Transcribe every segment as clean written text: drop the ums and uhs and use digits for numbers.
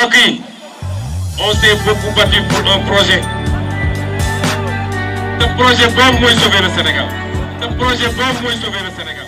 mbokk yi on s'est beaucoup battu pour un projet. Ce projet boobu mooy sauver le Sénégal. Ce projet boobu mooy sauver le Sénégal.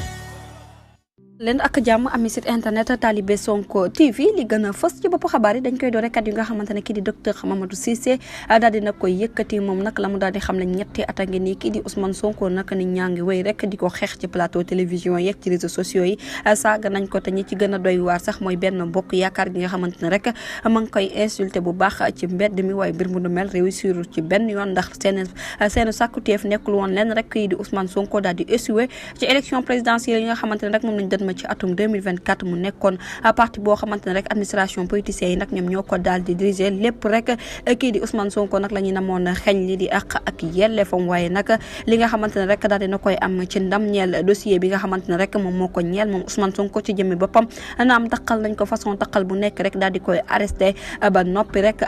leen ak jàmm ami site internet Talibé Sonko TV li gën a fës ci bopp xabaar yi dañ koy doore kat yi nga xamante ne kii di docteur Mamadou Cissé daal di nag koy yëkkati moom nag la mu daal di xam ne ñetti at a ngi nii kii di Ousmane Sonko nag ni ñaa ngi wéy rek di ko xeex ci plateau télévision yeeg ci réseaux sociaux yi saaga nañ ko te ñi ci gën a doy waar sax mooy benn bokk yaakaar gi nga xamante ne rek ma ngi koy insulté bu baax ci mbedd mi waaye mbir mu nu mel réussir ci benn yoon ndax seen sàkkuteef nekkul woon leen rek kii di Ousmane Sonko daal di échoué ci élection présidentielle yi nga xamante ne rek moom lañ ma ci atum 2024 mu nekkoon parti boo xamante ne rek administration politiciens yi nag ñoom ñoo ko daal di diriger lépp rek kii di Ousmane Sonko nag la ñu namoon xeeñ li di àq ak yelleefam waaye nag li nga xamante ne rek daal dina koy am ci ndam ñeel dossier bi nga xamante ne rek moom moo ko ñeel moom Ousmane Sonko ci jëmmi boppam naam taqal nañ ko façon taqal bu nekk rek daal di koy arrêté ba noppi rek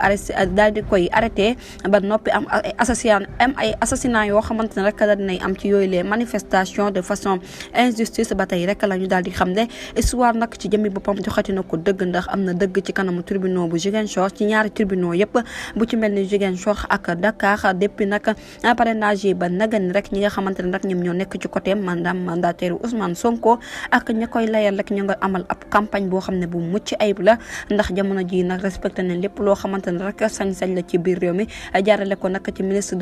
daal di koy arrêté ba noppi am ay assassinat yoo xamante ne rek daal dinay am ci yooyu les manifestations de façon injustice ba tey rek la ñu daal di xam ne histoire nag ci jëmmi boppam joxati na ko dëgg ndax am na dëgg ci kanamu tribunal bu Ziguinchor ci ñaari tribunal yëpp bu ci mel ni Ziguinchor ak Dakar depuis nag parrainage yi ba nagan rek ñi nga xamante ne rek ñoom ñoo nekk ci côté mandataire Ousmane Sonko ak ña koy layal rek ñu nga amal ab campagne boo xam ne bu mucc ayib la ndax jamono ji nag respecté nañ lépp loo xamante ne rek sañ-sañ la ci biir réew mi jaarale ko nag ci ministre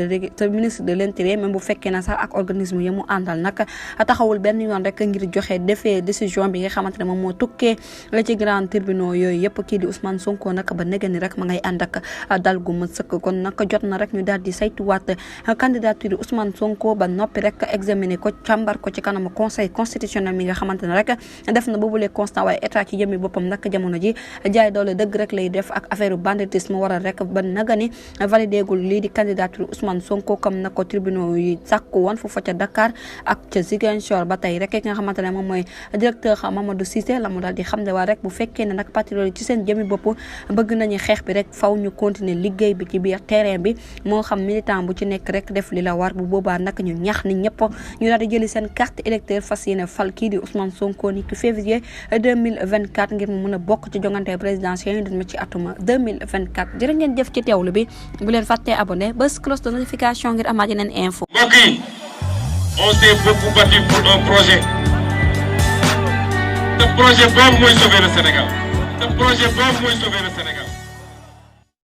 de l'intérieur même bu fekkee na sax ak organisme yi mu àndal nag taxawul benn yoon rek ngir joxe defee décision bi nga xamante ne moom moo tukkee la ci grand tribunal yooyu yëpp kii di Ousmane Sonko nag ba nega ni rek ma ngay ànd ak dal gu ma sëkk kon nag jot na rek ñu daal di saytuwaat candidature Ousmane Sonko ba noppi rek examiner ko càmbar ko ci kanam conseil constitutionnel mi nga xamante ne rek def na boobulee constat waaye état ci jëmmi boppam nag jamono ji jaay doole dëgg rek lay def ak affaire banditisme waral rek ba naga ni validé gul lii di candidature Ousmane Sonko comme na ko tribunal yi sàkku woon foofa ca Dakar ak ca Ziguinchor ba tey rek ki nga xamante ne moom mooy directeur Mamadou Cissé la mu daal di xam ne waa rek bu fekkee ne nag patriote ci seen jëmi bopp bëgg nañu xeex bi rek faw ñu continuer liggéey bi ci biir terrain bi moo xam militant bu ci nekk rek def li la war bu boobaa nag ñu ñaax ni ñëpp ñu daal di jëli seen carte électeur fas yéene fal kii di Ousmane Sonko ni ki février 2024 ngir mu mën a bokk ci jongante présidentielle yi dina ci atuma 2024 jërë ngeen jëf ci teewlu bi bu leen fàttee abonné bës cloche de notification ngir amaat yeneen info. mbokk yi on s'est beaucoup battu pour un projet. Ce projet boobu mooy sauver le Sénégal. Ce projet boobu mooy sauver le Sénégal.